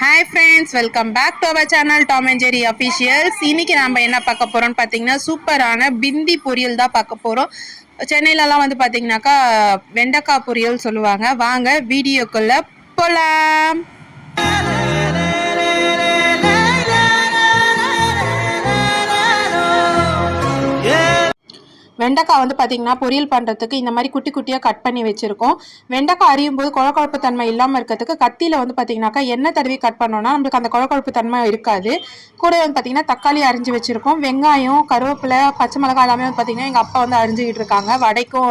Hi friends, welcome back to our channel Tom and Jerry Officials. இன்னைக்கு நாம என்ன பார்க்க போறோம்னு பாத்தீங்கன்னா சூப்பரான பிந்தி பொரியல் தான் பார்க்க போறோம். சென்னையிலலாம் வந்து பாத்தீங்கன்னாக்கா வெண்டைக்காய் பொரியல் சொல்லுவாங்க. வாங்க வீடியோக்குள்ள போலாம். வெண்டைக்காய் வந்து பார்த்தீங்கன்னா பொரியல் பண்ணுறதுக்கு இந்த மாதிரி குட்டி குட்டியாக கட் பண்ணி வச்சுருக்கோம். வெண்டைக்காய் அறியும் போது குழப்ப தன்மை இல்லாமல் இருக்கிறதுக்கு கத்தியில் வந்து பார்த்தீங்கன்னாக்கா எண்ணெய் தடவி கட் பண்ணோன்னா நம்மளுக்கு அந்த குழப்ப தன்மை இருக்காது. கூட வந்து பார்த்தீங்கன்னா தக்காளி அரிஞ்சு வச்சுருக்கோம். வெங்காயம், கருவேப்பிலை, பச்சை மிளகாய் எல்லாமே வந்து பார்த்தீங்கன்னா எங்கள் அப்பா வந்து அரிஞ்சுக்கிட்டு இருக்காங்க வடைக்கும்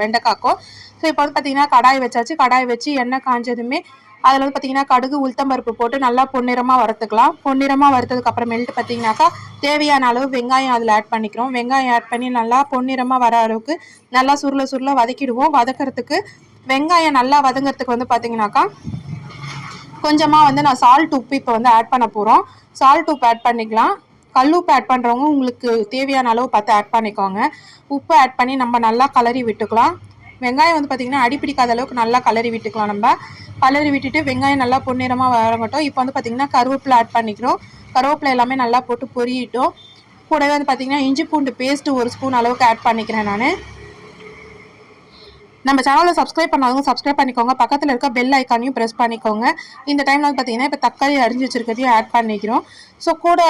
வெண்டைக்காய்க்கும். ஸோ இப்போ வந்து பார்த்தீங்கன்னா கடாய் வச்சாச்சு. கடாய் வச்சு எண்ணெய் காஞ்சதுமே அதில் வந்து பார்த்தீங்கன்னா கடுகு, உளுத்தம்பருப்பு போட்டு நல்லா பொன்னிறமாக வறுத்துக்கலாம். பொன்னிறமாக வறுத்ததுக்கு அப்புறமேல்ட்டு பார்த்தீங்கன்னாக்கா தேவையான அளவு வெங்காயம் அதில் ஆட் பண்ணிக்கிறோம். வெங்காயம் ஆட் பண்ணி நல்லா பொன்னிறமாக வர அளவுக்கு நல்லா சுருள வதக்கிடுவோம். வதக்கிறதுக்கு வெங்காயம் நல்லா வதங்கிறதுக்கு வந்து பார்த்தீங்கன்னாக்கா கொஞ்சமாக வந்து நான் சால்ட் உப்பு இப்போ வந்து ஆட் பண்ண போகிறோம். சால்ட் உப்பு ஆட் பண்ணிக்கலாம். கல்லுப்பு ஆட் பண்ணுறவங்க உங்களுக்கு தேவையான அளவு பார்த்து ஆட் பண்ணிக்கோங்க. உப்பு ஆட் பண்ணி நம்ம நல்லா கலரி விட்டுக்கலாம். வெங்காயம் வந்து பார்த்திங்கன்னா அடிப்பிடிக்காத அளவுக்கு நல்லா கலரி விட்டுக்கலாம். நம்ம கலரி விட்டுட்டு வெங்காயம் நல்லா பொன்னிறமாக வரமாட்டோம். இப்போ வந்து பார்த்திங்கன்னா கருவேப்பிலை ஆட் பண்ணிக்கிறோம். கருவேப்பிலை எல்லாமே நல்லா போட்டு பொரியிட்டோம். கூடவே வந்து பார்த்திங்கன்னா இஞ்சி பூண்டு பேஸ்ட்டு 1 ஸ்பூன் அளவுக்கு ஆட் பண்ணிக்கிறேன் நான். நம்ம சேனலை சப்ஸ்கிரைப் பண்ணாதவங்க சப்ஸ்கிரைப் பண்ணிக்கோங்க. பக்கத்தில் இருக்க பெல் ஐக்கானையும் ப்ரெஸ் பண்ணிக்கோங்க. இந்த டைமில் வந்து பார்த்திங்கன்னா இப்போ தக்காளி அரிஞ்சு வச்சுருக்கிறதையும் ஆட் பண்ணிக்கிறோம். ஸோ கூட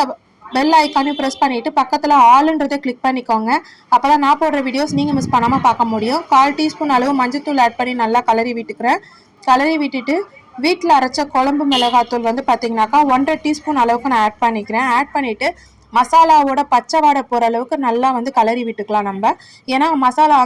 பெல் ஐக்கானையும் ப்ரெஸ் பண்ணிவிட்டு பக்கத்தில் ஆளுன்றதை கிளிக் பண்ணிக்கோங்க. அப்போ தான் நான் போடுற வீடியோஸ் நீங்கள் மிஸ் பண்ணாமல் பார்க்க முடியும். 1/4 டீஸ்பூன் அளவு மஞ்சத்தூள் ஆட் பண்ணி நல்லா கலரி விட்டுக்கிறேன். கலரி விட்டுட்டு வீட்டில் அரைச்ச குழம்பு மிளகாத்தூள் வந்து பார்த்திங்கனாக்கா 1/2 டீஸ்பூன் அளவுக்கு நான் ஆட் பண்ணிக்கிறேன். ஆட் பண்ணிவிட்டு மசாலாவோட பச்சை வாடை போகிற அளவுக்கு நல்லா வந்து கலரி விட்டுக்கலாம் நம்ம. ஏன்னா மசாலா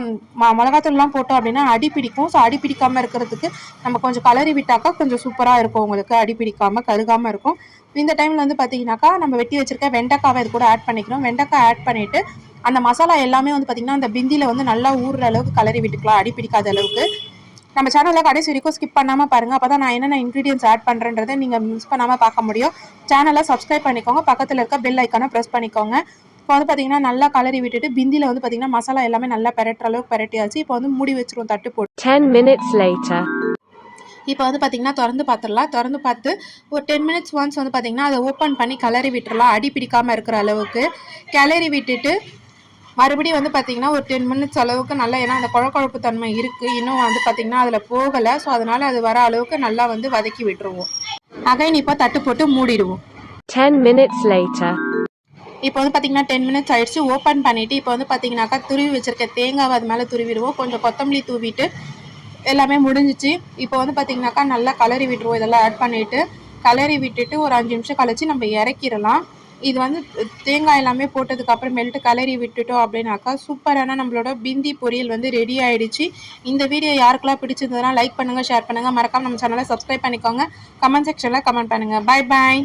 மிளகாத்தூள்லாம் போட்டோம் அப்படின்னா அடி பிடிக்கும். ஸோ அடி பிடிக்காமல் இருக்கிறதுக்கு நம்ம கொஞ்சம் கலரி விட்டாக்கா கொஞ்சம் சூப்பராக இருக்கும், உங்களுக்கு அடி பிடிக்காமல் கருகாமல் இருக்கும். இந்த டைமில் வந்து பார்த்தீங்கன்னாக்கா நம்ம வெட்டி வச்சுருக்க வெண்டைக்காவை இது கூட ஆட் பண்ணிக்கிறோம். வெண்டைக்காய் ஆட் பண்ணிவிட்டு அந்த மசாலா எல்லாமே வந்து பார்த்திங்கன்னா அந்த பிந்தியில் வந்து நல்லா ஊறுற அளவுக்கு கலரி விட்டுக்கலாம், அடி பிடிக்காத அளவுக்கு. நம்ம சேனலில் கடைசி வரைக்கும் ஸ்கிப் பண்ணாமல் பாருங்கள். அப்போ தான் நான் என்னென்ன இன்க்ரீடியன்ஸ் ஆட் பண்ணுறேன்றதை நீங்கள் மிஸ் பண்ணாமல் பார்க்க முடியும். சேனலை சப்ஸ்கிரைப் பண்ணிக்கோங்க. பக்கத்தில் இருக்க பெல் ஐக்கானை ப்ரெஸ் பண்ணிக்கோங்க. இப்போ வந்து பார்த்திங்கன்னா நல்லா கலரி விட்டுட்டு பிந்தியில் வந்து பார்த்திங்கன்னா மசாலா எல்லாமே நல்லா பெரட்டுற அளவுக்கு பெரட்டியாச்சு. இப்போ வந்து மூடி வச்சுருவோம் தட்டு போட்டு. 10 minutes later. இப்போ வந்து பார்த்திங்கன்னா திறந்து பார்த்துடலாம். திறந்து பார்த்து ஒரு 10 மினிட்ஸ் ஒன்ஸ் வந்து பார்த்திங்கன்னா அதை ஓப்பன் பண்ணி கிளறி விட்டுறலாம், அடி பிடிக்காமல் இருக்கிற அளவுக்கு கிளறி விட்டுட்டு மறுபடியும் வந்து பார்த்திங்கன்னா ஒரு 10 மினிட்ஸ் அளவுக்கு நல்லா, ஏன்னா அந்த குழப்பு தன்மை இருக்குது இன்னும் வந்து பார்த்திங்கன்னா அதில் போகலை. ஸோ அதனால் அது வர அளவுக்கு நல்லா வந்து வதக்கி விட்டுருவோம். அகைன் இப்போ தட்டு போட்டு மூடிடுவோம். 10 minutes later. இப்போ வந்து பார்த்திங்கன்னா 10 மினிட்ஸ் ஆயிடுச்சு. ஓப்பன் பண்ணிவிட்டு இப்போ வந்து பார்த்திங்கனாக்கா துருவி வச்சுருக்க தேங்காவை அது மேலே துருவிடுவோம். கொஞ்சம் கொத்தமல்லி தூவிட்டு எல்லாமே முடிஞ்சிச்சு. இப்போ வந்து பார்த்திங்கனாக்கா நல்லா கலரி விட்டுருவோம். இதெல்லாம் ஆட் பண்ணிவிட்டு கலரி விட்டுட்டு ஒரு 5 நிமிஷம் கழித்து நம்ம இறக்கிடலாம். இது வந்து தேங்காய் எல்லாமே போட்டதுக்கு அப்புறமேல்ட்டு கலரி விட்டுட்டோம் அப்படின்னாக்கா சூப்பரான நம்மளோட பிந்தி பொரியல் வந்து ரெடி ஆகிடுச்சு. இந்த வீடியோ யாருக்கெல்லாம் பிடிச்சிருந்ததுன்னா லைக் பண்ணுங்கள், ஷேர் பண்ணுங்கள். மறக்காமல் நம்ம சேனலை சப்ஸ்கிரைப் பண்ணிக்கோங்க. கமெண்ட் செக்ஷனில் கமெண்ட் பண்ணுங்கள். பாய் பாய்.